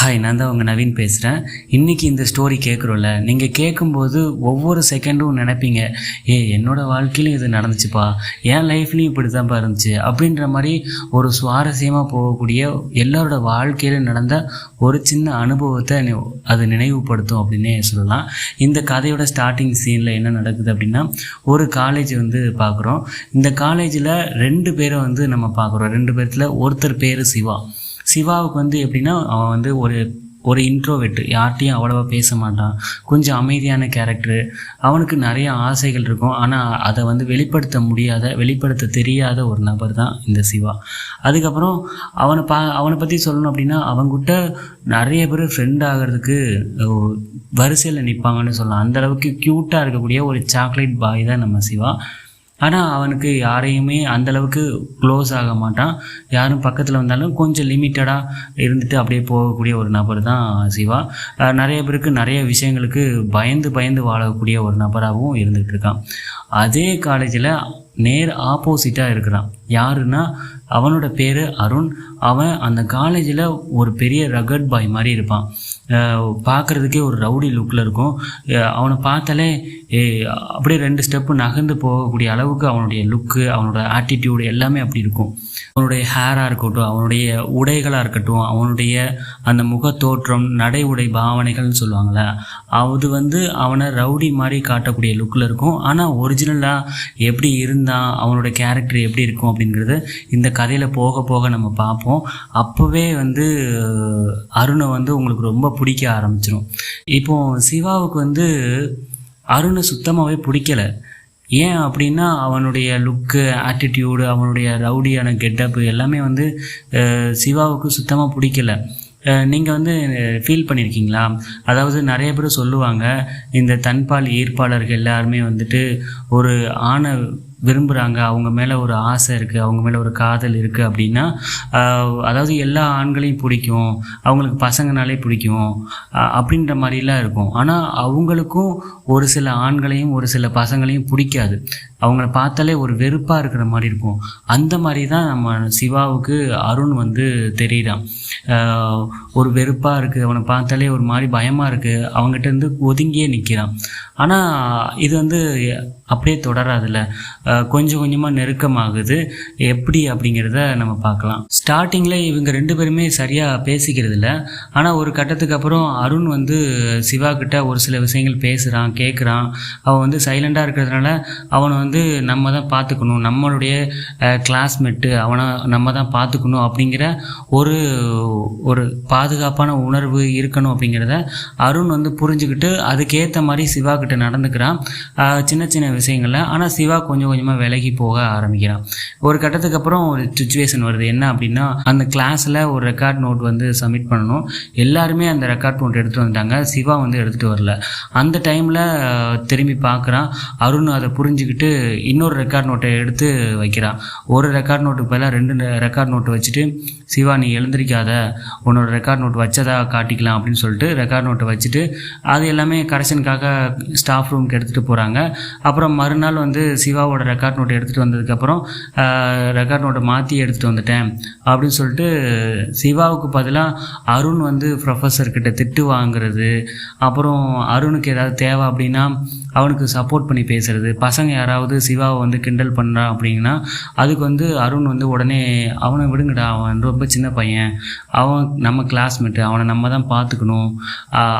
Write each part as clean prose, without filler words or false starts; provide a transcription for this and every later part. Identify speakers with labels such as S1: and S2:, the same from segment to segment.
S1: Hi, நான் தான் உங்கள் நவீன் பேசுகிறேன். இன்றைக்கி இந்த ஸ்டோரி கேட்குறோம்ல, நீங்கள் கேட்கும்போது ஒவ்வொரு செகண்டும் நினைப்பீங்க, என்னோடய வாழ்க்கையிலும் இது நடந்துச்சுப்பா, என் லைஃப்லேயும் இப்படி தான்ப்பா இருந்துச்சு அப்படின்ற மாதிரி ஒரு சுவாரஸ்யமாக போகக்கூடிய எல்லாரோட வாழ்க்கையிலும் நடந்த ஒரு சின்ன அனுபவத்தை அது நினைவுபடுத்தும் அப்படின்னே சொல்லலாம். இந்த கதையோட ஸ்டார்டிங் சீனில் என்ன நடக்குது அப்படின்னா, ஒரு காலேஜ் பார்க்குறோம். இந்த காலேஜில் 2 பேரை நம்ம பார்க்குறோம். 2 பேர்த்தில் ஒருத்தர் பேர் சிவாவுக்கு எப்படின்னா, அவன் ஒரு இன்ட்ரோவெர்ட், யார்கிட்டையும் அவ்வளோவா பேச மாட்டான், கொஞ்சம் அமைதியான கேரக்டரு. அவனுக்கு நிறைய ஆசைகள் இருக்கும், ஆனால் அதை வெளிப்படுத்த தெரியாத ஒரு நபர் தான் இந்த சிவா. அதுக்கப்புறம் அவனை பற்றி சொல்லணும் அப்படின்னா, அவங்ககிட்ட நிறைய பேர் ஃப்ரெண்ட் ஆகிறதுக்கு வரிசையில் நிற்பாங்கன்னு சொல்லலாம். அந்தளவுக்கு க்யூட்டாக இருக்கக்கூடிய ஒரு சாக்லேட் பாய் தான் நம்ம சிவா. ஆனால் அவனுக்கு யாரையுமே அந்தளவுக்கு க்ளோஸ் ஆக மாட்டான். யாரும் பக்கத்தில் வந்தாலும் கொஞ்சம் லிமிட்டடாக இருந்துட்டு அப்படியே போகக்கூடிய ஒரு நபர் தான் சிவா. நிறைய பேருக்கு நிறைய விஷயங்களுக்கு பயந்து வாழக்கூடிய ஒரு நபராகவும் இருந்துகிட்டு இருக்கான். அதே காலேஜில் நேர் ஆப்போசிட்டாக இருக்கிறான். யாருன்னா, அவனோட பேர் அருண். அவன் அந்த காலேஜில் ஒரு பெரிய ரகட் பாய் மாதிரி இருப்பான். பார்க்குறதுக்கே ஒரு ரவுடி லுக்கில் இருக்கும். அவனை பார்த்தாலே அப்படியே 2 ஸ்டெப்பு நகர்ந்து போகக்கூடிய அளவுக்கு அவனுடைய லுக்கு, அவனோட ஆட்டிடியூடு எல்லாமே அப்படி இருக்கும். அவனுடைய ஹேராக இருக்கட்டும், அவனுடைய உடைகளாக இருக்கட்டும், அவனுடைய அந்த முகத்தோற்றம், நடை உடை பாவனைகள்னு சொல்லுவாங்கள்ல, அது அவனை ரவுடி மாதிரி காட்டக்கூடிய லுக்கில் இருக்கும். ஆனால் ஒரிஜினலாக எப்படி இருந்தான், அவனோட கேரக்டர் எப்படி இருக்கும் அப்படிங்கிறது இந்த கதையில் போக போக நம்ம பார்ப்போம். அப்போவே அருணை உங்களுக்கு ரொம்ப பிடிக்க ஆரம்பிச்சிடும். இப்போது சிவாவுக்கு அருணை சுத்தமாகவே பிடிக்கலை. ஏன் அப்படின்னா, அவனுடைய லுக்கு, ஆட்டிடியூடு, அவனுடைய ரவுடியான கெட்டப்பு எல்லாமே சிவாவுக்கு சுத்தமாக பிடிக்கல. நீங்கள் ஃபீல் பண்ணியிருக்கீங்களா? அதாவது நிறைய பேர் சொல்லுவாங்க, இந்த தன்பால் ஈர்ப்பாளர்கள் எல்லாருமே ஒரு ஆணை விரும்புகிறாங்க, அவங்க மேலே ஒரு ஆசை இருக்குது, அவங்க மேலே ஒரு காதல் இருக்குது அப்படின்னா, அதாவது எல்லா ஆண்களையும் பிடிக்கும், அவங்களுக்கு பசங்கனாலே பிடிக்கும் அப்படின்ற மாதிரிலாம் இருக்கும். ஆனால் அவங்களுக்கும் ஒரு சில ஆண்களையும் ஒரு சில பசங்களையும் பிடிக்காது. அவங்கள பார்த்தாலே ஒரு வெறுப்பாக இருக்கிற மாதிரி இருக்கும். அந்த மாதிரி தான் நம்ம சிவாவுக்கு அருண் தெரியுறான். ஒரு வெறுப்பாக இருக்குது, அவனை பார்த்தாலே ஒரு மாதிரி பயமாக இருக்குது, அவங்ககிட்ட ஒதுங்கியே நிற்கிறான். ஆனால் இது அப்படியே தொடராதில்ல, கொஞ்சம் கொஞ்சமாக நெருக்கமாகுது. எப்படி அப்படிங்கிறத நம்ம பார்க்கலாம். ஸ்டார்டிங்கில் இவங்க 2 பேருமே சரியாக பேசிக்கிறது இல்லை. ஆனால் ஒரு கட்டத்துக்கு அப்புறம் அருண் சிவா கிட்ட ஒரு சில விஷயங்கள் பேசுகிறான், கேட்குறான். அவன் சைலண்டாக இருக்கிறதுனால அவனை நம்ம தான் பார்த்துக்கணும், நம்மளுடைய கிளாஸ்மேட்டு, அவனை நம்ம தான் பார்த்துக்கணும் அப்படிங்கிற ஒரு பாதுகாப்பான உணர்வு இருக்கணும் அப்படிங்கிறத அருண் புரிஞ்சுக்கிட்டு அதுக்கேற்ற மாதிரி சிவா கிட்ட நடந்துக்கிறான் சின்ன சின்ன விஷயங்கள்ல. ஆனால் சிவா கொஞ்சம் கொஞ்சமாக விலகி போக ஆரம்பிக்கிறான். ஒரு கட்டத்துக்கு அப்புறம் ஒரு சுச்சுவேஷன் வருது. என்ன அப்படின்னா, அந்த கிளாஸில் ஒரு ரெக்கார்ட் நோட் சப்மிட் பண்ணணும். எல்லாருமே அந்த ரெக்கார்ட் நோட் எடுத்துகிட்டு வந்துட்டாங்க, சிவா எடுத்துகிட்டு வரல. அந்த டைமில் திரும்பி பார்க்குறான். அருண் அதை புரிஞ்சுக்கிட்டு இன்னொரு ரெக்கார்ட் நோட்டை எடுத்து வைக்கிறான். ஒரு ரெக்கார்ட் நோட்டுக்கு பதிலாக 2 ரெக்கார்ட் நோட்டு வச்சுட்டு, சிவா நீ எழுந்திரிக்காத, உன்னோட ரெக்கார்ட் நோட் வச்சதா காட்டிக்கலாம் அப்படின்னு சொல்லிட்டு ரெக்கார்ட் நோட்டை வச்சுட்டு அது எல்லாமே கரெக்ஷனுக்காக ஸ்டாஃப் ரூமுக்கு எடுத்துகிட்டு போகிறாங்க. அப்புறம் மறுநாள் சிவாவோட ரெக்கார்ட் நோட்டை எடுத்துகிட்டு வந்ததுக்கப்புறம் ரெக்கார்ட் நோட்டை மாற்றி எடுத்துகிட்டு வந்துட்டேன் அப்படின்னு சொல்லிட்டு சிவாவுக்கு பதிலாக அருண் ப்ரொஃபஸர்கிட்ட திட்டு வாங்குறது, அப்புறம் அருணுக்கு ஏதாவது தேவை அப்படின்னா அவனுக்கு சப்போர்ட் பண்ணி பேசுகிறது. பசங்க யாராவது சிவாவை கிண்டல் பண்ணுறான் அப்படின்னா அதுக்கு அருண் உடனே அவனை விடுங்கடா, அவன் ரொம்ப சின்ன பையன், அவன் நம்ம கிளாஸ்மேட்டு, அவனை நம்ம தான் பார்த்துக்கணும்,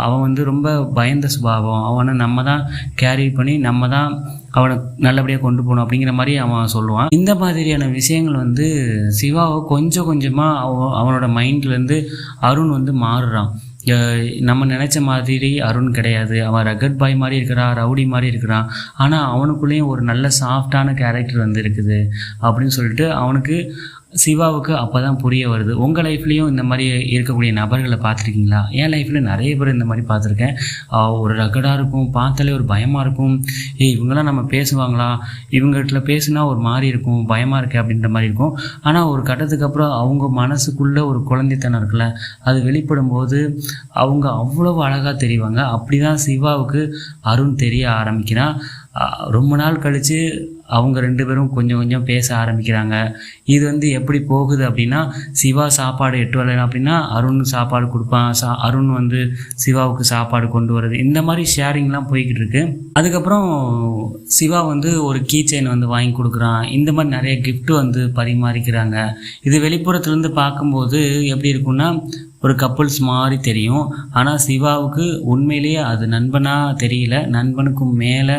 S1: அவன் ரொம்ப பயந்த சுபாவம், அவனை நம்ம தான் கேரி பண்ணி நம்ம தான் அவனை நல்லபடியாக கொண்டு போகணும் அப்படிங்கிற மாதிரி அவன் சொல்லுவான். இந்த மாதிரியான விஷயங்கள் சிவாவை கொஞ்சம் கொஞ்சமாக அவனோட மைண்ட்லேருந்து அருண் மாறுறான். நம்ம நினச்ச மாதிரி அருண் கிடையாது. அவன் ரகட் பாய் மாதிரி இருக்கிறான், ரவுடி மாதிரி இருக்கிறான். ஆனால் அவனுக்குள்ளேயும் ஒரு நல்ல சாஃப்டான கேரக்டர் இருக்குது அப்படின்னு சொல்லிட்டு அவனுக்கு சிவாவுக்கு அப்போ தான் புரிய வருது. உங்கள் லைஃப்லேயும் இந்த மாதிரி இருக்கக்கூடிய நபர்களை பார்த்துருக்கீங்களா? என் லைஃப்பில் நிறைய பேர் இந்த மாதிரி பார்த்துருக்கேன். ஒரு ரகடாக இருக்கும், பார்த்தாலே ஒரு பயமாக இருக்கும். இவங்களாம் நம்ம பேசுவாங்களா, இவங்ககிட்ட பேசுனா ஒரு மாதிரி இருக்கும், பயமாக இருக்குது அப்படின்ற மாதிரி இருக்கும். ஆனால் ஒரு கட்டத்துக்கு அப்புறம் அவங்க மனசுக்குள்ளே ஒரு குழந்தைத்தனம் இருக்குல்ல, அது வெளிப்படும் போது அவங்க அவ்வளோ அழகாக தெரிவாங்க. அப்படி தான் சிவாவுக்கு அருண் தெரிய ஆரம்பிக்கிறான். ரொம்ப நாள் கழித்து அவங்க 2 பேரும் கொஞ்சம் கொஞ்சம் பேச ஆரம்பிக்கிறாங்க. இது வந்து எப்படி போகுது அப்படின்னா, சிவா சாப்பாடு 8 வேளை அப்படின்னா அருண் சாப்பாடு கொடுப்பான், அருண் வந்து சிவாவுக்கு சாப்பாடு கொண்டு வர்றது, இந்த மாதிரி ஷேரிங்லாம் போய்கிட்டு இருக்கு. அதுக்கப்புறம் சிவா வந்து ஒரு கீ செயின் வந்து வாங்கி கொடுக்குறான். இந்த மாதிரி நிறைய கிஃப்ட் வந்து பரிமாறிக்கிறாங்க. இது வெளிப்புறத்துலேருந்து பார்க்கும்போது எப்படி இருக்குன்னா ஒரு கப்புள்ஸ் மாதிரி தெரியும். ஆனால் சிவாவுக்கு உண்மையிலேயே அது நண்பனாக தெரியல. நண்பனுக்கும் மேலே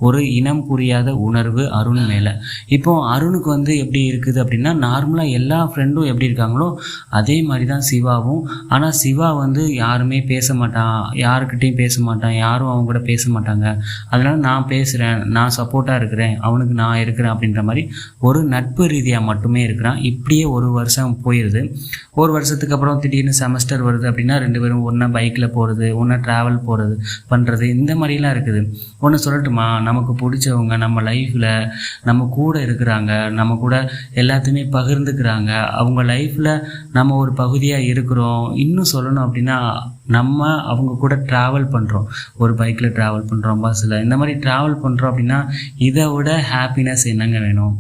S1: ஒரு இனம் புரியாத உணர்வு அருண் மேலே. இப்போ அருணுக்கு வந்து எப்படி இருக்குது அப்படின்னா, நார்மலாக எல்லா ஃப்ரெண்டும் எப்படி இருக்காங்களோ அதே மாதிரி தான் சிவாவும். ஆனால் சிவா வந்து யாருமே பேச மாட்டான், யாருக்கிட்டையும் பேச மாட்டான், யாரும் அவங்க கூட பேச மாட்டாங்க. அதனால் நான் பேசுகிறேன், நான் சப்போர்ட்டாக இருக்கிறேன், அவனுக்கு நான் இருக்கிறேன் அப்படின்ற மாதிரி ஒரு நட்பு ரீதியாக மட்டுமே இருக்கிறான். இப்படியே ஒரு வருஷம் போயிடுது. ஒரு வருஷத்துக்கு அப்புறம் திடீர்னு செமஸ்டர் வருது அப்படின்னா 2 பேரும் ஒன்றா பைக்கில் போகிறது, ஒன்றா ட்ராவல் போகிறது பண்ணுறது, இந்த மாதிரிலாம் இருக்குது. ஒன்று சொல்லட்டுமா, நமக்கு பிடிச்சவங்க நம்ம லைஃப்பில் நம்ம கூட இருக்கிறாங்க, நம்ம கூட எல்லாத்தையுமே பகிர்ந்துக்கிறாங்க, அவங்க லைஃப்பில் நம்ம ஒரு பகுதியாக இருக்கிறோம். இன்னும் சொல்லணும் அப்படின்னா நம்ம அவங்க கூட ட்ராவல் பண்ணுறோம், ஒரு பைக்கில் ட்ராவல் பண்ணுறோம், பஸ்ஸில், இந்த மாதிரி ட்ராவல் பண்ணுறோம் அப்படின்னா இதை விட ஹாப்பினஸ் என்னங்க வேணும்?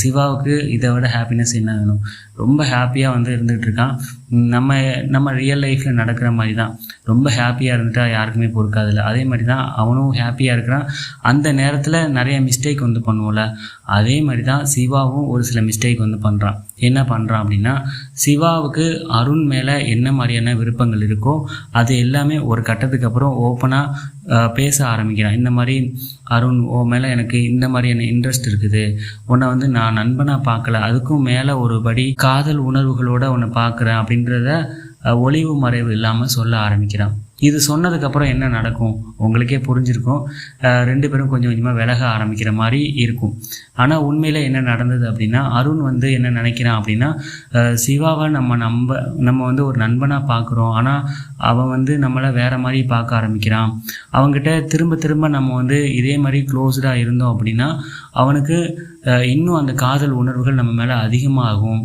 S1: சிவாவுக்கு இதை விட ஹாப்பினஸ் என்ன வேணும்? ரொம்ப ஹாப்பியாக வந்து இருந்துகிட்ருக்கான். நம்ம ரியல் லைஃப்பில் நடக்கிற மாதிரி தான். ரொம்ப ஹாப்பியாக இருந்துட்டால் யாருக்குமே பொறுக்காதில்ல. அதே மாதிரி தான் அவனும் ஹாப்பியாக இருக்கிறான். அந்த நேரத்தில் நிறைய மிஸ்டேக் வந்து பண்ணுவோம்ல, அதே மாதிரி தான் சிவாவும் ஒரு சில மிஸ்டேக் வந்து பண்ணுறான். என்ன பண்ணுறான் அப்படின்னா, சிவாவுக்கு அருண் மேலே என்ன மாதிரியான விருப்பங்கள் இருக்கோ அது எல்லாமே ஒரு கட்டத்துக்கு அப்புறம் ஓப்பனாக பேச ஆரம்பிக்கிறான். இந்த மாதிரி அருண், ஓ மேலே எனக்கு இந்த மாதிரியான இன்ட்ரெஸ்ட் இருக்குது, உன்னை வந்து நான் நண்பனாக பார்க்கல, அதுக்கும் மேலே ஒரு படி காதல் உணர்வுகளோடு உன்னை பார்க்குறேன் அப்படின்றத ஒளிவு மறைவு இல்லாமல் சொல்ல ஆரம்பிக்கிறான். இது சொன்னதுக்கப்புறம் என்ன நடக்கும் உங்களுக்கே புரிஞ்சிருக்கும். 2 பேரும் கொஞ்சம் கொஞ்சமாக விலக ஆரம்பிக்கிற மாதிரி இருக்கும். ஆனால் உண்மையில் என்ன நடந்தது அப்படின்னா, அருண் வந்து என்ன நினைக்கிறான் அப்படின்னா, சிவாவை நம்ம வந்து ஒரு நண்பனாக பார்க்குறோம், ஆனால் அவன் வந்து நம்மளை வேறு மாதிரி பார்க்க ஆரம்பிக்கிறான். அவங்ககிட்ட திரும்ப திரும்ப நம்ம வந்து இதே மாதிரி க்ளோஸ்டாக இருந்தோம் அப்படின்னா அவனுக்கு இன்னும் அந்த காதல் உணர்வுகள் நம்ம மேலே அதிகமாகும்.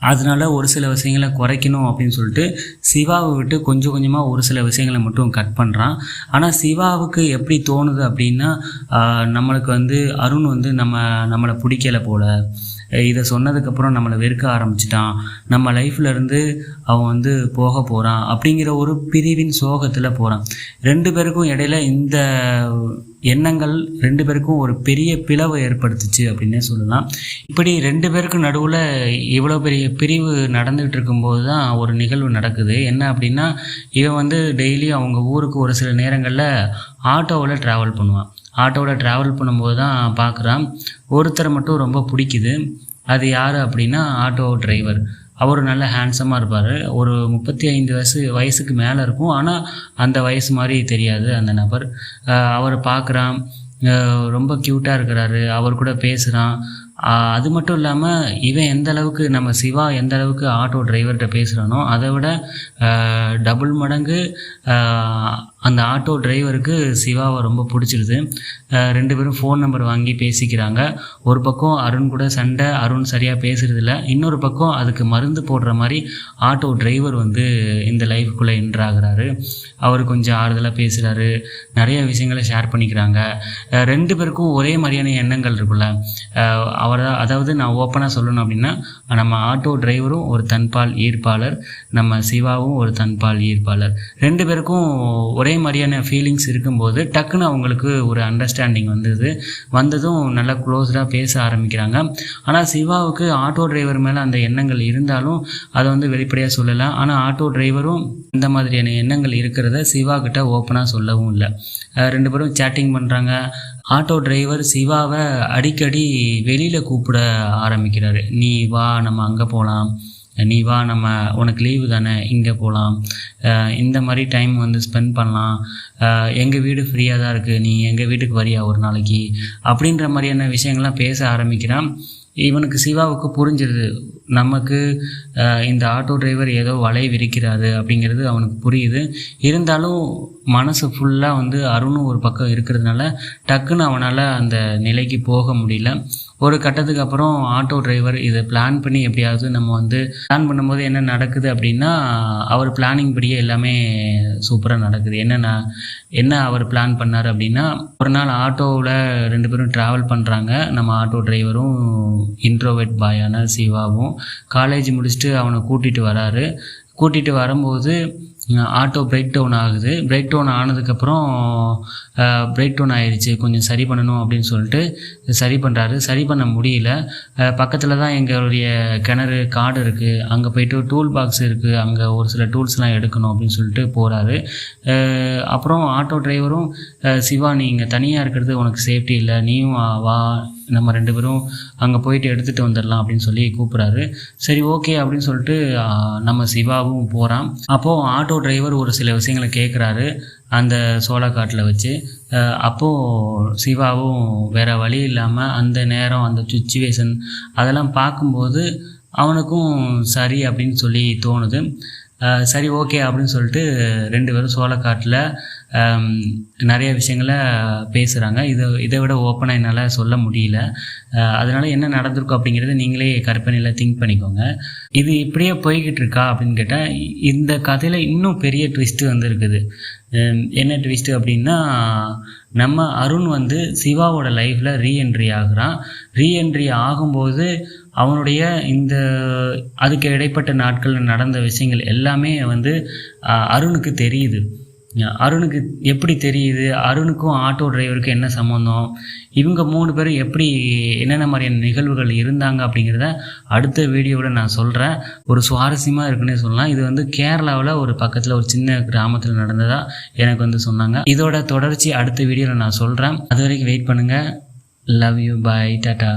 S1: அதனால் ஒரு சில விஷயங்களை குறைக்கணும் அப்படின்னு சொல்லிட்டு சிவாவை விட்டு கொஞ்சம் கொஞ்சமாக ஒரு சில விஷயங்களை மட்டும் கட் பண்ணுறான். ஆனால் சிவாவுக்கு எப்படி தோணுது அப்படின்னா, நம்மளுக்கு வந்து அருண் வந்து நம்மளை பிடிக்கலை போல், இதை சொன்னதுக்கப்புறம் நம்மளை வெறுக்க ஆரம்பிச்சிட்டான், நம்ம லைஃப்லேருந்து அவன் வந்து போக போகிறான் அப்படிங்கிற ஒரு பிரிவின் சோகத்தில் போகிறான். 2 பேருக்கும் இடையில இந்த எண்ணங்கள் 2 பேருக்கும் ஒரு பெரிய பிளவை ஏற்படுத்துச்சு அப்படின்னே சொல்லலாம். இப்படி 2 பேருக்கு நடுவில் இவ்வளோ பெரிய பிரிவு நடந்துகிட்டு இருக்கும்போது தான் ஒரு நிகழ்வு நடக்குது. என்ன அப்படின்னா, இவன் வந்து டெய்லி அவங்க ஊருக்கு ஒரு சில நேரங்களில் ஆட்டோவில் ட்ராவல் பண்ணுவான். ஆட்டோவில் ட்ராவல் பண்ணும்போது தான் பார்க்குறான், ஒருத்தரை மட்டும் ரொம்ப பிடிக்குது. அது யார் அப்படின்னா ஆட்டோ டிரைவர். அவர் நல்ல ஹேண்ட்ஸமாக இருப்பார். ஒரு 35 வயசுக்கு மேலே இருக்கும். ஆனால் அந்த வயசு மாதிரி தெரியாது அந்த நபர். அவரை பார்க்குறான், ரொம்ப க்யூட்டாக இருக்கிறாரு, அவர் கூட பேசுகிறான். அது மட்டும் இல்லாமல் இவன் எந்த அளவுக்கு, நம்ம சிவா எந்த அளவுக்கு ஆட்டோ டிரைவர்கிட்ட பேசுகிறானோ அதை விட டபுள் மடங்கு அந்த ஆட்டோ டிரைவருக்கு சிவாவை ரொம்ப பிடிச்சிருது. 2 பேரும் ஃபோன் நம்பர் வாங்கி பேசிக்கிறாங்க. ஒரு பக்கம் அருண் கூட சண்டை, அருண் சரியாக பேசுகிறதில்ல. இன்னொரு பக்கம் அதுக்கு மருந்து போடுற மாதிரி ஆட்டோ டிரைவர் வந்து இந்த லைஃப்குள்ளே என்ட்ராகிறாரு. அவர் கொஞ்சம் ஆறுதலாக பேசுகிறாரு, நிறைய விஷயங்களை ஷேர் பண்ணிக்கிறாங்க. 2 பேருக்கும் ஒரே மாதிரியான எண்ணங்கள் இருக்குல்ல. அதாவது நான் ஓப்பனாக சொல்லணும் அப்படின்னா, நம்ம ஆட்டோ டிரைவரும் ஒரு தன்பால் ஈர்ப்பாளர், நம்ம சிவாவும் ஒரு தன்பால் ஈர்ப்பாளர். 2 பேருக்கும் ஒரே மாதிரியான ஃபீலிங்ஸ் இருக்கும்போது டக்குன்னு அவங்களுக்கு ஒரு அண்டர்ஸ்டாண்டிங் வந்ததும் நல்லா க்ளோஸ்டாக பேச ஆரம்பிக்கிறாங்க. ஆனால் சிவாவுக்கு ஆட்டோ டிரைவர் மேலே அந்த எண்ணங்கள் இருந்தாலும் அதை வந்து வெளிப்படையாக சொல்லலாம். ஆனால் ஆட்டோ டிரைவரும் இந்த மாதிரியான எண்ணங்கள் இருக்கிறத சிவா கிட்ட ஓப்பனாக சொல்லவும் இல்லை. 2 பேரும் சேட்டிங் பண்ணுறாங்க. ஆட்டோ டிரைவர் சிவாவை அடிக்கடி வெளியில் கூப்பிட ஆரம்பிக்கிறாரு. நீ வா, நம்ம அங்கே போகலாம், நீ வா, நம்ம உனக்கு லீவு தானே, இங்கே போகலாம், இந்த மாதிரி டைம் வந்து ஸ்பெண்ட் பண்ணலாம், எங்கள் வீடு ஃப்ரீயாக தான் இருக்குது, நீ எங்கள் வீட்டுக்கு வரியா ஒரு நாளைக்கு, அப்படின்ற மாதிரியான விஷயங்கள்லாம் பேச ஆரம்பிக்கிறான். இவனுக்கு சிவாவுக்கு புரிஞ்சிருது, நமக்கு இந்த ஆட்டோ டிரைவர் ஏதோ வலை விரிக்கிறாரு அப்படிங்கிறது அவனுக்கு புரியுது. இருந்தாலும் மனசு ஃபுல்லாக வந்து அருணும் ஒரு பக்கம் இருக்கிறதுனால டக்குன்னு அவனால் அந்த நிலைக்கு போக முடியல. ஒரு கட்டத்துக்கு அப்புறம் ஆட்டோ டிரைவர் இதை பிளான் பண்ணி எப்படியாவது நம்ம வந்து பிளான் பண்ணும்போது என்ன நடக்குது அப்படின்னா, அவர் பிளானிங் படியே எல்லாமே சூப்பராக நடக்குது. என்ன அவர் பிளான் பண்ணார் அப்படின்னா, ஒரு நாள் ஆட்டோவில் 2 பேரும் ட்ராவல் பண்ணுறாங்க. நம்ம ஆட்டோ டிரைவரும் இன்ட்ரோவெர்ட் பாயான சிவாவும் காலேஜ் முடிச்சுட்டு அவனை கூட்டிகிட்டு வராரு. கூட்டிகிட்டு வரும்போது ஆட்டோ பிரேக் டவுன் ஆகுது. பிரேக் டவுன் ஆனதுக்கப்புறம் பிரேக் டவுன் ஆயிடுச்சு, கொஞ்சம் சரி பண்ணணும் அப்படின்னு சொல்லிட்டு சரி பண்ணுறாரு. சரி பண்ண முடியல. பக்கத்தில் தான் எங்களுடைய கிணறு காடு இருக்குது, அங்கே போய்ட்டு டூல் பாக்ஸ் இருக்குது, அங்கே ஒரு சில டூல்ஸ்லாம் எடுக்கணும் அப்படின்னு சொல்லிட்டு போகிறாரு. அப்புறம் ஆட்டோ டிரைவரும் சிவா நீ இங்கே தனியாக இருக்கிறது உனக்கு சேஃப்டி இல்லை, நீயும் வா, நம்ம 2 பேரும் அங்கே போயிட்டு எடுத்துகிட்டு வந்துடலாம் அப்படின்னு சொல்லி கூப்பிட்றாரு. சரி ஓகே அப்படின்னு சொல்லிட்டு நம்ம சிவாவும் போகிறான். அப்போது ஆட்டோ டிரைவர் ஒரு சில விஷயங்களை கேட்குறாரு அந்த சோளக்காட்டில் வச்சு. அப்போது சிவாவும் வேறு வழி இல்லாமல் அந்த நேரம் அந்த சுச்சுவேஷன் அதெல்லாம் பார்க்கும்போது அவனுக்கும் சரி அப்படின்னு சொல்லி தோணுது. சரி ஓகே அப்படின்னு சொல்லிட்டு 2 பேரும் சோளக்காட்டில் நிறைய விஷயங்களை பேசுகிறாங்க. இதை விட ஓப்பனாக என்னால் சொல்ல முடியல. அதனால் என்ன நடந்திருக்கும் அப்படிங்கிறத நீங்களே கற்பனையில் திங்க் பண்ணிக்கோங்க. இது இப்படியே போய்கிட்டு இருக்கா அப்படின்னு கேட்டால், இந்த கதையில் இன்னும் பெரிய ட்விஸ்ட்டு வந்து இருக்குது. என்ன ட்விஸ்ட்டு அப்படின்னா, நம்ம அருண் வந்து சிவாவோட லைஃப்பில் ரீஎன்ட்ரி ஆகுறான். ரீஎன்ட்ரி ஆகும்போது அவனுடைய அதுக்கு இடைப்பட்ட நாட்களில் நடந்த விஷயங்கள் எல்லாமே வந்து அருணுக்கு தெரியுது. அருணுக்கு எப்படி தெரியுது, அருணுக்கும் ஆட்டோ டிரைவருக்கும் என்ன சம்மந்தம், இவங்க 3 பேரும் எப்படி என்னென்ன மாதிரியான நிகழ்வுகள் இருந்தாங்க அப்படிங்கிறத அடுத்த வீடியோவில் நான் சொல்கிறேன். ஒரு சுவாரஸ்யமாக இருக்குன்னே சொல்லலாம். இது வந்து கேரளாவில் ஒரு பக்கத்தில் ஒரு சின்ன கிராமத்தில் நடந்ததாக எனக்கு வந்து சொன்னாங்க. இதோட தொடர்ச்சி அடுத்த வீடியோவில் நான் சொல்கிறேன். அது வரைக்கும் வெயிட் பண்ணுங்கள். Love you, bye, tata.